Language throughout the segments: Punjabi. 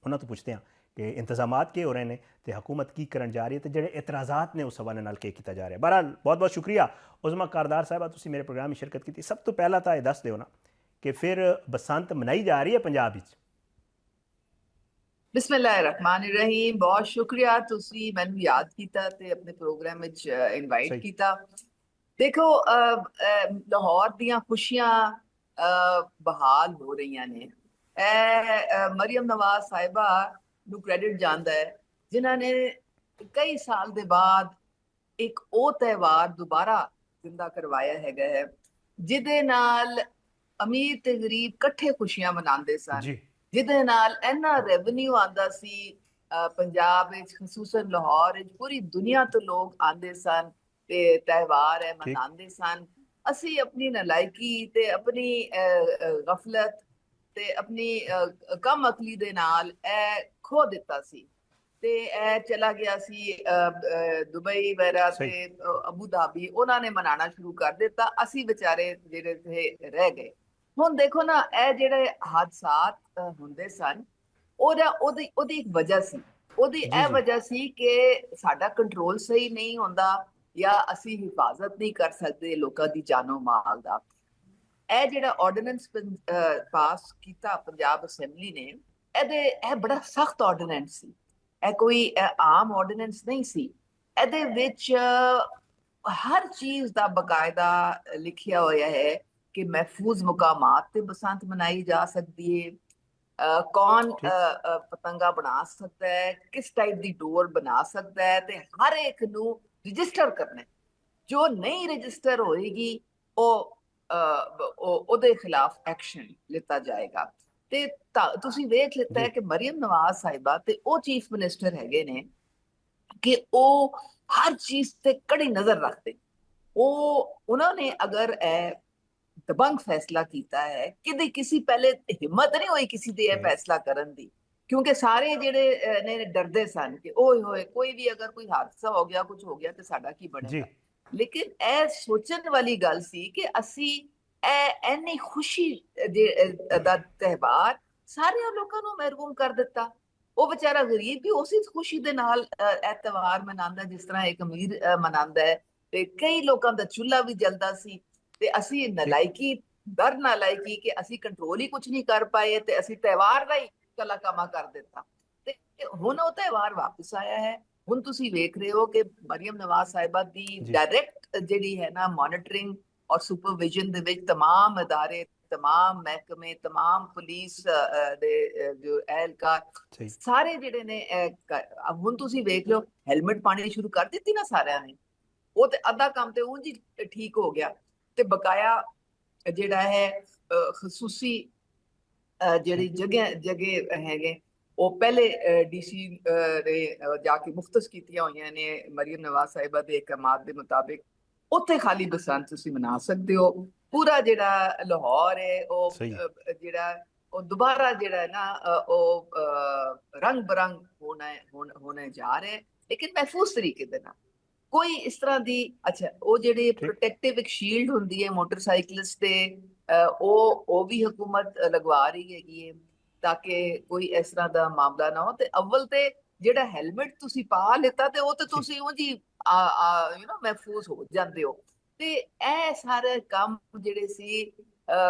उन्होंने तो पुछते हैं कि इंतजामात के हो रहे हैं तो हुकूमत की करन जा रही है तो जो एतराज़ात ने उस हवाले नाल के किया जा रहा है। बहरहाल बहुत बहुत शुक्रिया उज़मा कारदार साहबा, तुसीं मेरे प्रोग्राम में शिरकत की। सब तो पहला तो यह दस दो ना कि फिर बसंत मनाई जा रही है पंजाब विच? बिस्मिल्लाहिर्रहमानिर्रहीम। बहुत शुक्रिया तुसी मैनू याद किया ते अपने प्रोग्राम विच इनवाइट सही। किया। देखो लाहौर दियां खुशियां बहाल हो रही ने। मरियम नवाज साहिबा नू क्रेडिट जांदा है जिन्होंने कई साल के बाद एक ओ त्यौहार दोबारा जिंदा करवाया है जिदे नाल अमीर ते गरीब कट्ठे खुशियां मनाते सन, जी जिदे नाल इन्ना रेवन्यू आंदा सी पंजाब विच, खसूसन लाहौर विच पूरी दुनिया तो लोग आंदे सन ते त्यौहार है ठीक। मनाते सन। असी अपनी नलायकी ते अपनी गफलत ते अपनी कम अकली दे नाल खो दिता सी ते चला गया सी दुबई वगैरह ते सही। अबू धाबी उन्होंने मनाना शुरू कर दिता। असी बेचारे जेडे थे रह गए। हुन देखो ना जेडे हादसात हुंदे सन ओदी एक वजह सी। ओदी जी जी वजह सी कि साडा कंट्रोल सही नहीं होंदा या असी हिफाजत नहीं कर सकते लोगों की जानो माल दा। जेड़ा ऑर्डिनेंस पास किया पंजाब असैंबली ने बड़ा सख्त ऑर्डिनेंस सी। कोई आम ऑर्डिनेंस नहीं सी। एदे विच हर चीज का बकायदा लिखिया होया है कि महफूज मुकामात ते बसंत मनाई जा सकती है। कौन ठीक। पतंगा बना सकता है, किस टाइप की डोर बना सकता है, ते हर एक नू रजिस्टर करना। जो नहीं रजिस्टर होएगी ਉਹਦੇ ਖਿਲਾਫ ਐਕਸ਼ਨ ਲਿੱਤਾ ਜਾਏਗਾ। ਤੇ ਤੁਸੀਂ ਵੇਖ ਲਿੱਤਾ ਹੈ जी ਕਿ ਮਰੀਮ ਨਵਾਜ਼ ਸਾਹਿਬਾ ਤੇ ਉਹ ਚੀਫ ਮਿਨਿਸਟਰ ਹੈਗੇ ਨੇ ਕਿ ਉਹ ਹਰ ਚੀਜ਼ ਤੇ ਕੜੀ ਨਜ਼ਰ ਰੱਖਦੇ। ਉਹਨਾਂ ਨੇ ਅਗਰ ਦਬੰਗ ਫੈਸਲਾ ਕੀਤਾ ਹੈ ਕਿ ਕਿਸੇ ਪਹਿਲੇ ਹਿੰਮਤ ਨਹੀਂ ਹੋਈ ਕਿਸੇ ਦੇ ਇਹ ठीक। ਫੈਸਲਾ ਕਰਨ ਦੀ, ਕਿਉਂਕਿ ਸਾਰੇ ਜਿਹੜੇ ਨੇ ਡਰਦੇ ਸਨ ਕਿ ਓਏ ਹੋਏ ਕੋਈ ਵੀ ਅਗਰ ਕੋਈ ਹਾਦਸਾ ਹੋ ਗਿਆ ਕੁਝ ਹੋ ਗਿਆ ਤੇ ਸਾਡਾ ਕੀ जी ਬਣੇਗਾ। ਲੇਕਿਨ ਇਹ ਸੋਚਣ ਵਾਲੀ ਗੱਲ ਸੀ ਕਿ ਅਸੀਂ ਇੰਨੀ ਖੁਸ਼ੀ ਦਾ ਤਿਉਹਾਰ ਸਾਰਿਆਂ ਲੋਕਾਂ ਨੂੰ ਮਹਿਰੂਮ ਕਰ ਦਿੱਤਾ। ਉਹ ਵਿਚਾਰਾ ਗਰੀਬ ਵੀ ਉਸੇ ਖੁਸ਼ੀ ਦੇ ਨਾਲ ਇਹ ਤਿਉਹਾਰ ਮਨਾਉਂਦਾ ਜਿਸ ਤਰ੍ਹਾਂ ਇੱਕ ਅਮੀਰ ਮਨਾਉਂਦਾ ਹੈ। ਤੇ ਕਈ ਲੋਕਾਂ ਦਾ ਚੁੱਲ੍ਹਾ ਵੀ ਜਲਦਾ ਸੀ ਤੇ ਅਸੀਂ ठीक। ਨਲਾਇਕੀ ਡਰ ਨਲਾਇਕੀ ਕਿ ਅਸੀਂ ਕੰਟਰੋਲ ਹੀ ਕੁਝ ਨਹੀਂ ਕਰ ਪਾਏ ਤੇ ਅਸੀਂ ਤਿਉਹਾਰ ਦਾ ਹੀ ਕਲਾਕਾਮਾ ਕਰ ਦਿੱਤਾ। ਤੇ ਹੁਣ ਉਹ ਤਿਉਹਾਰ ਵਾਪਸ ਆਇਆ ਹੈ। ਹੁਣ ਤੁਸੀਂ ਵੇਖ ਰਹੇ ਹੋ ਕਿ ਮਰੀਮ ਨਵਾਜ਼ ਸਾਹਿਬਾ ਦੀ जी ਡਾਇਰੈਕਟ ਜਿਹੜੀ ਹੈ ਨਾ ਮੋਨੀਟਰਿੰਗ ਔਰ ਸੁਪਰਵਿਜ਼ਨ ਦੇ ਵਿੱਚ तमाम ਅਦਾਰੇ, तमाम ਮਹਿਕਮੇ, तमाम ਪੁਲਿਸ ਦੇ ਜੋ ਅਹਿਲਕਾਰ सही। ਸਾਰੇ ਜਿਹੜੇ ਨੇ ਹੁਣ ਤੁਸੀਂ ਵੇਖ ਲਓ ਹੈਲਮਟ ਪਾਣੀ ਸ਼ੁਰੂ ਕਰ ਦਿੱਤੀ ਨਾ ਸਾਰਿਆਂ ਨੇ। ਉਹ ਤੇ ਅੱਧਾ ਕੰਮ ਤੇ ਉਂਝ ਹੀ ਠੀਕ ਹੋ ਗਿਆ ਤੇ ਬਕਾਇਆ ਜਿਹੜਾ ਹੈ ਖਸੂਸੀ ਜਿਹੜੀ ठीक। ਜਗ੍ਹਾ ਹੈਗੇ ਉਹ ਪਹਿਲੇ ਡੀਸੀ ਨੇ ਜਾ ਕੇ ਮੁਖਤਸ ਕੀਤੀਆਂ ਹੋਈਆਂ ਨੇ ਮਰੀਮ ਨਵਾਜ਼ ਸਾਹਿਬਾ ਦੇ ਅਹਿਕਾਮਾਤ ਦੇ ਮੁਤਾਬਿਕ। ਉੱਥੇ ਖਾਲੀ ਬਸੰਤ ਤੁਸੀਂ ਮਨਾ ਸਕਦੇ ਹੋ। ਪੂਰਾ ਜਿਹੜਾ ਲਾਹੌਰ ਹੈ ਉਹ सही। ਜਿਹੜਾ ਉਹ ਦੁਬਾਰਾ ਜਿਹੜਾ ਹੈ ਨਾ ਉਹ ਰੰਗ ਬਰੰਗ ਹੋਣੇ ਜਾ ਰਹੇ ਲੇਕਿਨ ਮਹਿਫੂਜ਼ ਤਰੀਕੇ ਦੇ ਨਾਲ। ਕੋਈ ਇਸ ਤਰ੍ਹਾਂ ਦੀ ਅੱਛਾ ਉਹ ਜਿਹੜੇ ठीक। ਪ੍ਰੋਟੈਕਟਿਵ ਇੱਕ ਸ਼ੀਲਡ ਹੁੰਦੀ ਹੈ ਮੋਟਰਸਾਈਕਲਿਸਟ ਤੇ ਉਹ ਵੀ ਹਕੂਮਤ ਲਗਵਾ ਰਹੀ ਹੈਗੀ ਹੈ ਤਾਂ ਕਿ ਕੋਈ ਇਸ ਤਰ੍ਹਾਂ ਦਾ ਮਾਮਲਾ ਨਾ ਹੋ। ਤੇ ਅਵਲ ਤੇ ਜਿਹੜਾ ਹੈਲਮਟ ਤੁਸੀਂ ਪਾ ਲਿੱਤਾ ਤੇ ਉਹ ਤੇ जी ਤੁਸੀਂ ਉਂਝ ਹੀ ਮਹਿਫੂਜ਼ ਹੋ ਜਾਂਦੇ ਹੋ। ਤੇ ਇਹ ਸਾਰੇ ਕੰਮ ਜਿਹੜੇ ਸੀ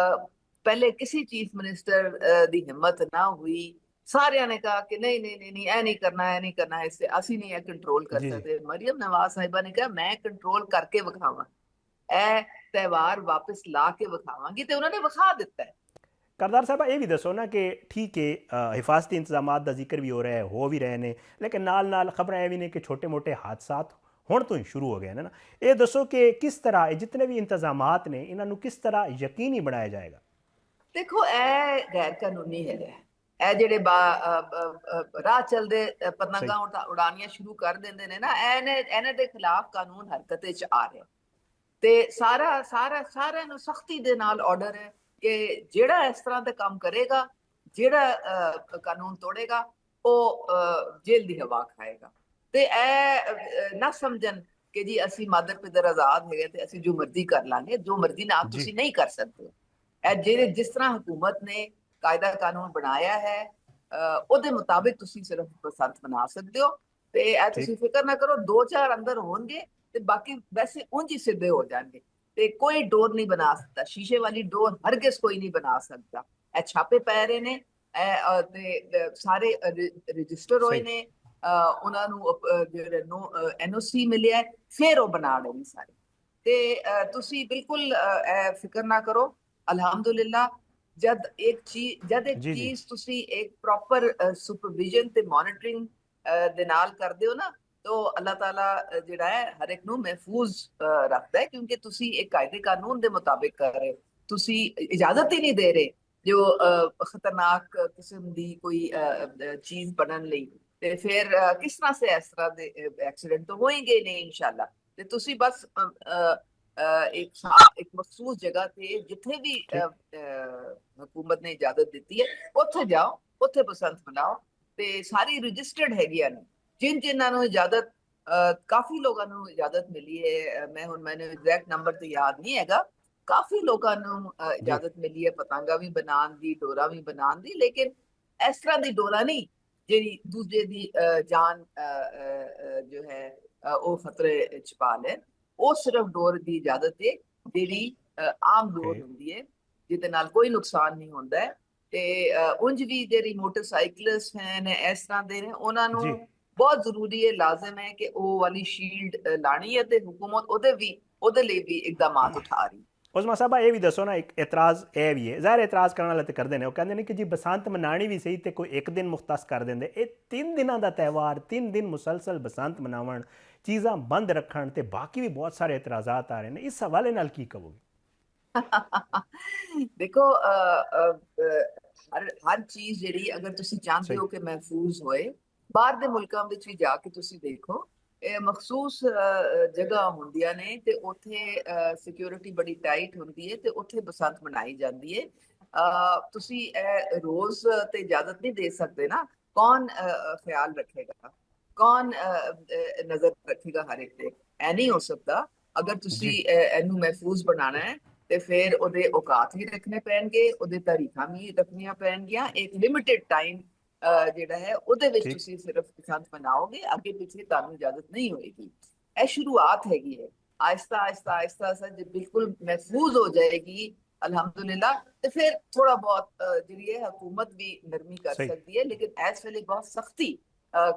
ਪਹਿਲੇ ਕਿਸੇ ਚੀਫ ਮਿਨਿਸਟਰ ਦੀ ਹਿੰਮਤ ਨਾ ਹੋਈ। ਸਾਰਿਆਂ ਨੇ ਕਹਾ ਕਿ ਨਹੀਂ ਨਹੀਂ ਨਹੀਂ ਨਹੀਂ ਇਹ ਨਹੀਂ ਕਰਨਾ ਇਹ ਨਹੀਂ करना इससे ਅਸੀਂ ਨਹੀਂ ਇਹ ਕੰਟਰੋਲ ਕਰ जी जी ਸਕਦੇ। ਮਰੀਮ ਨਵਾਜ਼ ਸਾਹਿਬਾ ਨੇ ਕਿਹਾ ਮੈਂ ਕੰਟਰੋਲ ਕਰਕੇ ਵਿਖਾਵਾਂ, ਇਹ ਤਿਉਹਾਰ ਵਾਪਸ ਲਾ ਕੇ ਵਿਖਾਵਾਂਗੀ ਤੇ ਉਹਨਾਂ ਨੇ ਵਿਖਾ ਦਿੱਤਾ ਹੈ। करदार साहब ये भी दसो ना कि ठीक है हिफाजती इंतजाम का जिक्र भी हो रहा है हो भी रहे हैं लेकिन नाल नाल खबर ये भी ने कि छोटे मोटे हादसा हुण तो ही शुरू हो गए हैं ना। ये दसो कि किस तरह जितने भी इंतजाम ने इन्हों किस तरह यकीनी बनाया जाएगा? देखो गैर कानूनी है ਇਹ ਜਿਹੜੇ ਰਾਹ ਚਲਦੇ सही। ਪਤੰਗਾਂ ਉਡਾਣੀਆਂ ਸ਼ੁਰੂ ਕਰ ਦਿੰਦੇ ਨੇ ਨਾ ਇਹਨਾਂ ਦੇ ਖਿਲਾਫ ਕਾਨੂੰਨ ਹਰਕਤ ਵਿੱਚ ਆ ਰਿਹਾ ਤੇ ਸਾਰਿਆਂ ਨੂੰ ਸਖਤੀ ਦੇ ਨਾਲ ਆਰਡਰ ਹੈ ਕਿ ਜਿਹੜਾ ਇਸ ਤਰ੍ਹਾਂ ਦਾ ਕੰਮ ਕਰੇਗਾ, ਜਿਹੜਾ ਕਾਨੂੰਨ ਤੋੜੇਗਾ ਉਹ ਜੇਲ੍ਹ ਦੀ ਹਵਾ ਖਾਏਗਾ। ਤੇ ਇਹ ਨਾ ਸਮਝਣ ਕਿ ਜੀ ਅਸੀਂ ਮਾਦਰ ਪਿਦਰ ਆਜ਼ਾਦ ਹੈਗੇ ਤੇ ਅਸੀਂ ਜੋ ਮਰਜ਼ੀ ਕਰ ਲਾਂਗੇ। ਜੋ ਮਰਜ਼ੀ ਨਾ जी ਤੁਸੀਂ ਨਹੀਂ ਕਰ ਸਕਦੇ। ਇਹ ਜਿਹੜੇ ਜਿਸ ਤਰ੍ਹਾਂ ਹਕੂਮਤ ਨੇ ਕਾਇਦਾ ਕਾਨੂੰਨ ਬਣਾਇਆ ਹੈ ਉਹਦੇ ਮੁਤਾਬਿਕ ਤੁਸੀਂ ਸਿਰਫ ਬਸੰਤ ਮਨਾ ਸਕਦੇ ਹੋ। ਤੇ ਇਹ ਤੁਸੀਂ ਫਿਕਰ ਨਾ ਕਰੋ, 2-4 ਅੰਦਰ ਹੋਣਗੇ ਤੇ ਬਾਕੀ ਵੈਸੇ ਉਂਝ ਹੀ ਸਿੱਧੇ ਹੋ ਜਾਣਗੇ। ਤੇ ਕੋਈ ਡੋਰ ਨਹੀਂ ਬਣਾ ਸਕਦਾ, ਸ਼ੀਸ਼ੇ ਵਾਲੀ ਡੋਰ ਹਰਗਿਜ਼ ਕੋਈ ਨਹੀਂ ਬਣਾ ਸਕਦਾ। ਇਹ ਛਾਪੇ ਪੈ ਰਹੇ ਨੇ, ਇਹ ਤੇ ਸਾਰੇ ਰਜਿਸਟਰ ਹੋਏ ਨੇ, ਉਹਨਾਂ ਨੂੰ ਜਿਹੜੇ NOC ਮਿਲਿਆ, ਫਿਰ ਉਹ ਬਣਾ ਰਹੇ ਨੇ ਸਾਰੇ। ਤੇ ਤੁਸੀਂ ਬਿਲਕੁਲ ਇਹ ਫਿਕਰ ਨਾ ਕਰੋ। ਅਲਹਮਦੁਲਿਲਾ ਜਦ ਇੱਕ ਚੀਜ਼ ਤੁਸੀਂ ਇੱਕ ਪ੍ਰੋਪਰ ਸੁਪਰਵਿਜ਼ਨ ਤੇ ਮੋਨਿਟਰਿੰਗ ਦੇ ਨਾਲ ਕਰਦੇ ਹੋ ਨਾ, तो अल्लाह ताला ਜਿਹੜਾ ਹੈ ਹਰ ਇੱਕ ਨੂੰ ਮਹਿਫੂਜ਼ ਰੱਖਦਾ ਹੈ, ਕਿਉਂਕਿ ਤੁਸੀਂ ਇੱਕ ਕਾਇਦੇ ਕਾਨੂੰਨ ਦੇ ਮੁਤਾਬਿਕ ਕਰ ਰਹੇ, ਤੁਸੀਂ ਇਜਾਜ਼ਤ ਹੀ ਨਹੀਂ ਦੇ ਰਹੇ ਜੋ ਖਤਰਨਾਕ ਕਿਸਮ ਦੀ ਕੋਈ ਚੀਜ਼ ਬਣਨ ਲਈ। ਤੇ ਫਿਰ ਕਿਸ ਤਰ੍ਹਾਂ ਸੇ ਇਸ ਤਰ੍ਹਾਂ ਦੇ ਐਕਸੀਡੈਂਟ ਤਾਂ ਹੋਣਗੇ ਨਹੀਂ ਇਨਸ਼ਾਅੱਲਾ। ਤੇ ਤੁਸੀਂ ਬਸ ਇੱਕ ਮਖਸੂਸ ਜਗ੍ਹਾ ਤੇ ਜਿੱਥੇ ਵੀ ਹਕੂਮਤ ਨੇ ਇਜਾਜ਼ਤ ਦਿੱਤੀ ਹੈ ਉੱਥੇ ਜਾਓ, ਉੱਥੇ ਬਸੰਤ ਮਨਾਓ। ਤੇ ਸਾਰੀ ਰਜਿਸਟਰਡ ਹੈਗੀਆਂ ਨੇ ਜਿਨ੍ਹਾਂ ਨੂੰ ਇਜਾਜ਼ਤ, ਕਾਫੀ ਲੋਕਾਂ ਨੂੰ ਇਜਾਜ਼ਤ ਮਿਲੀ ਹੈ। ਮੈਨੂੰ ਐਗਜ਼ੈਕਟ ਨੰਬਰ ਤੇ ਯਾਦ ਨਹੀਂ ਹੈਗਾ, ਕਾਫੀ ਲੋਕਾਂ ਨੂੰ ਇਜਾਜ਼ਤ ਮਿਲੀ ਹੈ ਪਤੰਗਾ ਵੀ ਬਣਾਉਣ ਦੀ, ਡੋਰਾ ਵੀ ਬਣਾਉਣ ਦੀ, ਲੇਕਿਨ ਇਸ ਤਰ੍ਹਾਂ ਦੀ ਡੋਰਾ ਨਹੀਂ ਜਿਹੜੀ ਦੂਜੇ ਦੀ ਜਾਨ ਜੋ ਹੈ ਉਹ ਖਤਰੇ ਚ ਪਾ ਲੈ। ਉਹ ਸਿਰਫ ਡੋਰ ਦੀ ਇਜਾਜ਼ਤ ਹੈ ਜਿਹੜੀ ਆਮ ਡੋਰ ਹੁੰਦੀ ਹੈ, ਜਿਹਦੇ ਨਾਲ ਕੋਈ ਨੁਕਸਾਨ ਨਹੀਂ ਹੁੰਦਾ ਹੈ। ਤੇ ਉਂਝ ਵੀ ਜਿਹੜੀ ਮੋਟਰਸਾਈਕਲਿਸਟ ਨੇ ਇਸ ਤਰ੍ਹਾਂ ਦੇ ਨੇ, ਉਹਨਾਂ ਨੂੰ ਬਹੁਤ ਜ਼ਰੂਰੀ ਹੈ, ਲਾਜ਼ਮ ਹੈ ਕਿ ਉਹ ਵਾਲੀ ਸ਼ੀਲਡ ਲਾਣੀ ਹੈ। ਤੇ ਹੁਕੂਮਤ ਉਹਦੇ ਲਈ ਵੀ ਇਕਦਾਮਾਤ ਉਠਾ ਰਹੀ। ਉਸਮਾ ਸਾਹਿਬਾ ਇਹ ਵੀ ਦੱਸੋ ਨਾ, ਇੱਕ ਇਤਰਾਜ਼ ਇਹ ਵੀ ਹੈ, ਜ਼ਾਹਿਰ ਇਤਰਾਜ਼ ਕਰਨ ਵਾਲੇ ਤੇ ਕਰਦੇ ਨੇ, ਉਹ ਕਹਿੰਦੇ ਨੇ ਕਿ ਜੀ ਬਸੰਤ ਮਨਾਣੀ ਵੀ ਸਹੀ ਤੇ ਕੋਈ ਇੱਕ ਦਿਨ ਮੁਖਤਸ ਕਰ ਦਿੰਦੇ, ਇਹ 3 ਦਿਨਾਂ ਦਾ ਤਿਉਹਾਰ, 3 ਦਿਨ ਮੁਸਲਸਲ ਬਸੰਤ ਮਨਾਵਣ, ਚੀਜ਼ਾਂ ਬੰਦ ਰੱਖਣ, ਤੇ ਬਾਕੀ ਵੀ ਬਹੁਤ ਸਾਰੇ ਇਤਰਾਜ਼ਾਤ ਆ ਰਹੇ ਨੇ, ਇਸ ਹਵਾਲੇ ਨਾਲ ਕੀ ਕਹੋਗੇ? ਦੇਖੋ ਹਰ ਚੀਜ਼ ਜਿਹੜੀ ਅਗਰ ਤੁਸੀਂ ਚਾਹੁੰਦੇ ਹੋ ਕਿ ਮਹਿਫੂਜ਼ ਹੋਏ, ਬਾਹਰ ਦੇ ਮੁਲਕਾਂ ਵਿੱਚ ਵੀ ਜਾ ਕੇ ਤੁਸੀਂ ਦੇਖੋ, ਇਹ ਮਖਸੂਸ ਜਗ੍ਹਾ ਹੁੰਦੀਆਂ ਨੇ ਤੇ ਉੱਥੇ ਸਿਕਿਉਰਿਟੀ ਬੜੀ ਟਾਈਟ ਹੁੰਦੀ ਹੈ ਤੇ ਉੱਥੇ ਬਸੰਤ ਮਨਾਈ ਜਾਂਦੀ ਹੈ। ਤੁਸੀਂ ਇਹ ਰੋਜ਼ ਤੇ ਇਜਾਜ਼ਤ ਨਹੀਂ ਦੇ ਸਕਦੇ ਨਾ, ਕੌਣ ਖਿਆਲ ਰੱਖੇਗਾ, ਕੌਣ ਨਜ਼ਰ ਰੱਖੇਗਾ ਹਰ ਇੱਕ ਤੇ? ਇਹ ਨਹੀਂ ਹੋ ਸਕਦਾ। ਅਗਰ ਤੁਸੀਂ ਇਹਨੂੰ ਮਹਿਫੂਜ਼ ਬਣਾਉਣਾ ਹੈ ਤੇ ਫਿਰ ਉਹਦੇ ਔਕਾਤ ਵੀ ਰੱਖਣੇ ਪੈਣਗੇ, ਉਹਦੇ ਤਾਰੀਖਾਂ ਵੀ ਰੱਖਣੀਆਂ ਪੈਣਗੀਆਂ। ਇੱਕ ਲਿਮਿਟਿਡ ਟਾਈਮ ਜਿਹੜਾ ਹੈ ਉਹਦੇ ਵਿੱਚ ਤੁਸੀਂ ਸਿਰਫ ਬਸੰਤ ਮਨਾਓਗੇ, ਅੱਗੇ ਪਿੱਛੇ ਤੁਹਾਨੂੰ ਇਜਾਜ਼ਤ ਨਹੀਂ ਹੋਏਗੀ। ਇਹ ਸ਼ੁਰੂਆਤ ਹੈਗੀ ਹੈ, ਆਹਿਸਤਾ ਆਹਿਸਤਾ ਆਹਿਸਤਾ ਆਹਿਸਤਾ ਬਿਲਕੁਲ ਮਹਿਫੂਜ਼ ਹੋ ਜਾਏਗੀ ਅਲਹਮਦੁਲਿਲਾ। ਤੇ ਫਿਰ ਥੋੜਾ ਬਹੁਤ ਜਿਹੜੀ ਹੈ ਹੁਕੂਮਤ ਵੀ ਨਰਮੀ ਕਰ ਸਕਦੀ ਹੈ, ਲੇਕਿਨ ਇਸ ਵੇਲੇ ਬਹੁਤ ਸਖਤੀ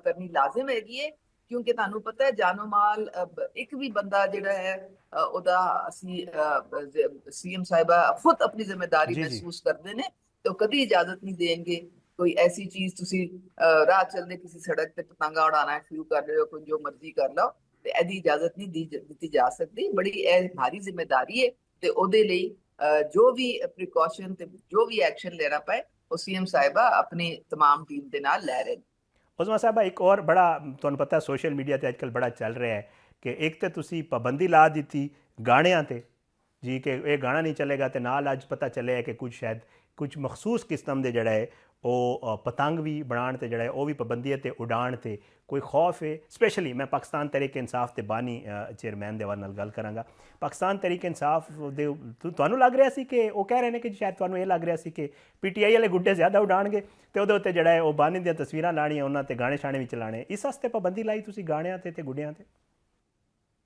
ਕਰਨੀ ਲਾਜ਼ਮ ਹੈਗੀ ਹੈ, ਕਿਉਂਕਿ ਤੁਹਾਨੂੰ ਪਤਾ ਹੈ ਜਾਨੋ ਮਾਲ ਇੱਕ ਵੀ ਬੰਦਾ ਜਿਹੜਾ ਹੈ ਉਹਦਾ ਅਸੀਂ CM ਸਾਹਿਬਾ ਖੁਦ ਆਪਣੀ ਜ਼ਿੰਮੇਦਾਰੀ ਮਹਿਸੂਸ ਕਰਦੇ ਨੇ, ਤੇ ਕਦੀ ਇਜਾਜ਼ਤ ਨਹੀਂ ਦੇਣਗੇ ਕੋਈ ਐਸੀ ਚੀਜ਼। ਤੁਸੀਂ ਰਾਹ ਚੱਲਦੇ ਕਿਸੇ ਸੜਕ ਤੇ ਪਤੰਗਾ ਉਡਾਉਣਾ ਸ਼ੁਰੂ ਕਰ ਰਹੇ ਹੋ, ਕੋਈ ਜੋ ਮਰਜ਼ੀ ਕਰ ਲਓ, ਤੇ ਇਹਦੀ ਇਜਾਜ਼ਤ ਨਹੀਂ ਦਿੱਤੀ ਜਾ ਸਕਦੀ। ਬੜੀ ਇਹ ਭਾਰੀ ਜ਼ਿੰਮੇਦਾਰੀ ਹੈ, ਤੇ ਉਹਦੇ ਲਈ ਜੋ ਵੀ ਪ੍ਰੀਕਾਸ਼ਨ ਤੇ ਜੋ ਵੀ ਐਕਸ਼ਨ ਲੈਣਾ ਪਏ ਉਹ CM ਸਾਹਿਬਾ ਆਪਣੀ तमाम ਟੀਮ ਦੇ ਨਾਲ ਲੈ ਰਹੇ ਨੇ। ਉਸਮਾ ਸਾਹਿਬਾ ਇੱਕ ਹੋਰ ਬੜਾ ਤੁਹਾਨੂੰ ਪਤਾ ਸੋਸ਼ਲ ਮੀਡੀਆ ਤੇ ਅੱਜਕੱਲ ਬੜਾ ਚੱਲ ਰਿਹਾ ਹੈ ਕਿ ਇੱਕ ਤੇ ਤੁਸੀਂ ਪਾਬੰਦੀ ਲਾ ਦਿੱਤੀ ਗਾਣਿਆਂ ਤੇ ਜੀ ਕਿ ਇਹ ਗਾਣਾ ਨਹੀਂ ਚੱਲੇਗਾ, ਤੇ ਨਾਲ ਅੱਜ ਪਤਾ ਚੱਲਿਆ ਕਿ ਕੁਝ ਸ਼ਾਇਦ ਕੁਝ ਮਖਸੂਸ ਕਿਸਮ ਦੇ ਜਿਹੜਾ ਹੈ ਉਹ ਪਤੰਗ ਵੀ ਬਣਾਉਣ ਤੇ ਜਿਹੜਾ ਹੈ ਉਹ ਵੀ ਪਾਬੰਦੀ ਹੈ, ਤੇ ਉਡਾਣ ਤੇ ਕੋਈ ਖੌਫ ਹੈ? ਸਪੈਸ਼ਲੀ ਮੈਂ ਪਾਕਿਸਤਾਨ ਤਹਿਰੀਕ ਇਨਸਾਫ ਤੇ ਬਾਨੀ ਚੇਅਰਮੈਨ ਦੇ ਨਾਲ ਗੱਲ ਕਰਾਂਗਾ। ਪਾਕਿਸਤਾਨ ਤਹਿਰੀਕ ਇਨਸਾਫ ਦੇ ਤੁਹਾਨੂੰ ਲੱਗ ਰਿਹਾ ਸੀ ਕਿ ਉਹ ਕਹਿ ਰਹੇ ਨੇ ਕਿ ਸ਼ਾਇਦ ਤੁਹਾਨੂੰ ਇਹ ਲੱਗ ਰਿਹਾ ਸੀ ਕਿ PTI ਵਾਲੇ ਗੁੱਡੇ ਜ਼ਿਆਦਾ ਉਡਾਣਗੇ ਤੇ ਉਹਦੇ ਉੱਤੇ ਜਿਹੜਾ ਹੈ ਉਹ ਬਾਨੀ ਦੀਆਂ ਤਸਵੀਰਾਂ ਲਾਣੀਆਂ, ਉਹਨਾਂ ਤੇ ਗਾਣੇ ਸ਼ਾਣੇ ਵੀ ਚਲਾਣੇ, ਇਸ ਵਾਸਤੇ ਪਾਬੰਦੀ ਲਾਈ ਤੁਸੀਂ ਗਾਣਿਆਂ ਤੇ ਗੁੱਡਿਆਂ ਤੇ?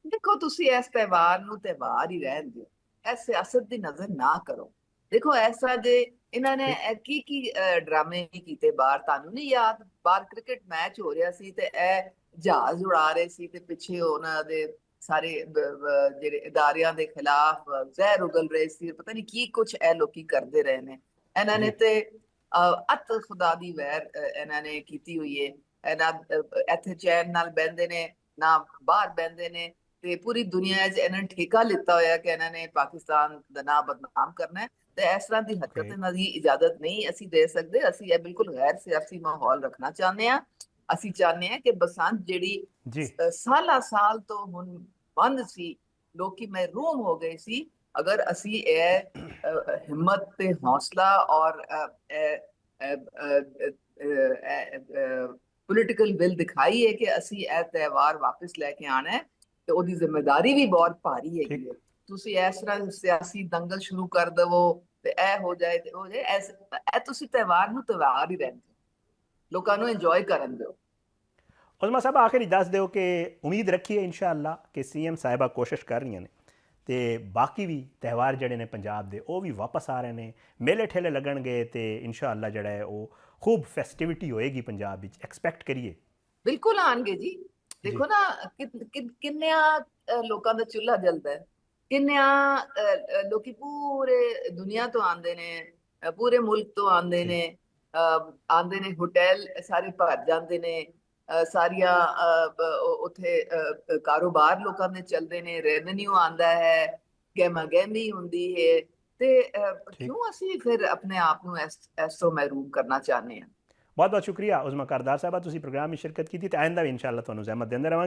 ਦੇਖੋ ਤੁਸੀਂ ਇਸ ਤਿਉਹਾਰ ਨੂੰ ਤਿਉਹਾਰ ਹੀ ਰਹਿਣ ਦਿਓ, ਇਹ ਸਿਆਸਤ ਦੀ ਨਜ਼ਰ ਨਾ ਕਰੋ। ਦੇਖੋ ਐਸਾ ਜੇ ਇਹਨਾਂ ਨੇ ਕੀ ਡਰਾਮੇ ਕੀਤੇ ਬਾਹਰ, ਤੁਹਾਨੂੰ ਨਹੀਂ ਯਾਦ? ਬਾਹਰ ਕ੍ਰਿਕਟ ਮੈਚ ਹੋ ਰਿਹਾ ਸੀ ਤੇ ਇਹ ਜਹਾਜ਼ ਉਡਾ ਰਹੇ ਸੀ ਤੇ ਪਿੱਛੇ ਉਹਨਾਂ ਦੇ ਸਾਰੇ ਜਿਹੜੇ ਇਦਾਰਿਆਂ ਦੇ ਖਿਲਾਫ ਜ਼ਹਿਰ ਉਗਲ ਰਹੇ ਸੀ, ਪਤਾ ਨਹੀਂ ਕੀ ਕੁਝ ਇਹ ਲੋਕੀ ਕਰਦੇ ਰਹੇ ਨੇ। ਇਹਨਾਂ ਨੇ ਤੇ ਅਤ ਖੁਦਾ ਦੀ ਵੈਰ ਇਹਨਾਂ ਨੇ ਕੀਤੀ ਹੋਈ ਹੈ। ਇਹਨਾਂ ਇੱਥੇ ਚੈਨ ਨਾਲ ਬਹਿੰਦੇ ਨੇ ਨਾ ਬਾਹਰ ਬਹਿੰਦੇ ਨੇ, ਤੇ ਪੂਰੀ ਦੁਨੀਆ 'ਚ ਇਹਨਾਂ ਨੇ ਠੇਕਾ ਲਿੱਤਾ ਹੋਇਆ ਕਿ ਇਹਨਾਂ ਨੇ ਪਾਕਿਸਤਾਨ ਦਾ ਨਾਂ ਬਦਨਾਮ ਕਰਨਾ ਹੈ। ਤੇ ਇਸ ਤਰ੍ਹਾਂ ਦੀ ਹਰਕਤ ਇਹਨਾਂ ਦੀ ਇਜਾਜ਼ਤ ਨਹੀਂ ਅਸੀਂ ਦੇ ਸਕਦੇ। ਅਸੀਂ ਇਹ ਬਿਲਕੁਲ ਗੈਰ ਸਿਆਸੀ ਮਾਹੌਲ ਰੱਖਣਾ ਚਾਹੁੰਦੇ ਹਾਂ। ਅਸੀਂ ਚਾਹੁੰਦੇ ਹਾਂ ਕਿ ਬਸੰਤ ਜਿਹੜੀ ਸਾਲਾਂ ਸਾਲ ਤੋਂ ਹੁਣ ਬੰਦ ਸੀ, ਲੋਕੀ ਮਹਿਰੂਮ ਹੋ ਗਏ ਸੀ, ਅਗਰ ਅਸੀਂ ਇਹ ਹਿੰਮਤ ਤੇ ਹੌਸਲਾ ਔਰ ਪੋਲੀਟੀਕਲ ਵਿਲ ਦਿਖਾਈ ਹੈ ਕਿ ਅਸੀਂ ਇਹ ਤਿਉਹਾਰ ਵਾਪਸ ਲੈ ਕੇ ਆਣਾ ਹੈ, ਤੇ ਉਹਦੀ ਜ਼ਿੰਮੇਵਾਰੀ ਵੀ ਬਹੁਤ ਭਾਰੀ ਹੈਗੀ ਹੈ। ਤੁਸੀਂ ਇਸ ਤਰ੍ਹਾਂ ਸਿਆਸੀ ਦੰਗਲ ਸ਼ੁਰੂ ਕਰ ਦੇਵੋ ਤੇ ਇਹ ਹੋ ਜਾਏ ਤੇ ਹੋ ਜਾਏ, ਇਹ ਤੁਸੀਂ ਤਿਉਹਾਰ ਨੂੰ ਤਿਉਹਾਰ ਹੀ ਰਹਿੰਦੇ। ਲੋਕਾਂ ਨੂੰ ਇੰਜੋਏ ਕਰਨ ਦਿਓ। ਉਜ਼ਮਾ ਸਾਹਿਬ ਆਖਿਰ ਦੱਸ ਦਿਓ ਕਿ ਉਮੀਦ ਰੱਖੀਏ ਇਨਸ਼ਾਅੱਲਾ ਕਿ ਸੀਐਮ ਸਾਹਿਬਾ ਕੋਸ਼ਿਸ਼ ਕਰ ਰਹੀਆਂ ਨੇ ਤੇ ਬਾਕੀ ਵੀ ਤਿਉਹਾਰ ਜਿਹੜੇ ਨੇ ਪੰਜਾਬ ਦੇ ਉਹ ਵੀ ਵਾਪਸ ਆ ਰਹੇ ਨੇ, ਮੇਲੇ ਠੇਲੇ ਲੱਗਣਗੇ ਤੇ ਇਨਸ਼ਾਅੱਲਾ ਜਿਹੜਾ ਹੈ ਉਹ ਖੂਬ ਫੈਸਟੀਵਿਟੀ ਹੋਏਗੀ ਪੰਜਾਬ ਵਿੱਚ, ਐਕਸਪੈਕਟ ਕਰੀਏ। ਬਿਲਕੁਲ ਆਣਗੇ ਜੀ। ਦੇਖੋ ਨਾ ਕਿੰਨਿਆਂ ਲੋਕਾਂ ਦਾ ਚੁੱਲ੍ਹਾ ਜਲਦਾ ਹੈ, ਕਿੰਨਿਆਂ ਲੋਕੀ ਪੂਰੇ ਦੁਨੀਆ ਤੋਂ ਆਉਂਦੇ ਨੇ, ਪੂਰੇ ਮੁਲਕ ਤੋਂ ਆਉਂਦੇ ਨੇ, ਆਉਂਦੇ ਨੇ, ਹੋਟਲ ਸਾਰੇ ਭਰ ਜਾਂਦੇ ਨੇ, ਸਾਰੀਆਂ ਉੱਥੇ ਕਾਰੋਬਾਰ ਲੋਕਾਂ ਦੇ ਚੱਲਦੇ ਨੇ, ਰੈਵਨਿਊ ਆਉਂਦਾ ਹੈ, ਗਹਿਮਾ ਗਹਿਮੀ ਹੁੰਦੀ ਹੈ, ਤੇ ਕਿਉਂ ਅਸੀਂ ਫਿਰ ਆਪਣੇ ਆਪ ਨੂੰ ਇਸ ਤੋਂ ਮਹਿਰੂਮ ਕਰਨਾ ਚਾਹੁੰਦੇ ਹਾਂ। ਬਹੁਤ ਬਹੁਤ ਸ਼ੁਕਰੀਆ ਉਜ਼ਮਾ ਕਾਰਦਾਰ ਸਾਹਿਬਾ, ਤੁਸੀਂ ਪ੍ਰੋਗਰਾਮ ਵਿੱਚ ਸ਼ਿਰਕਤ ਕੀਤੀ ਤੇ ਆਇੰਦਾ ਵੀ ਇਨਸ਼ਾਅੱਲਾ ਤੁਹਾਨੂੰ ਜ਼ਹਿਮਤ ਦਿੰਦੇ ਰਹਾਂਗੇ।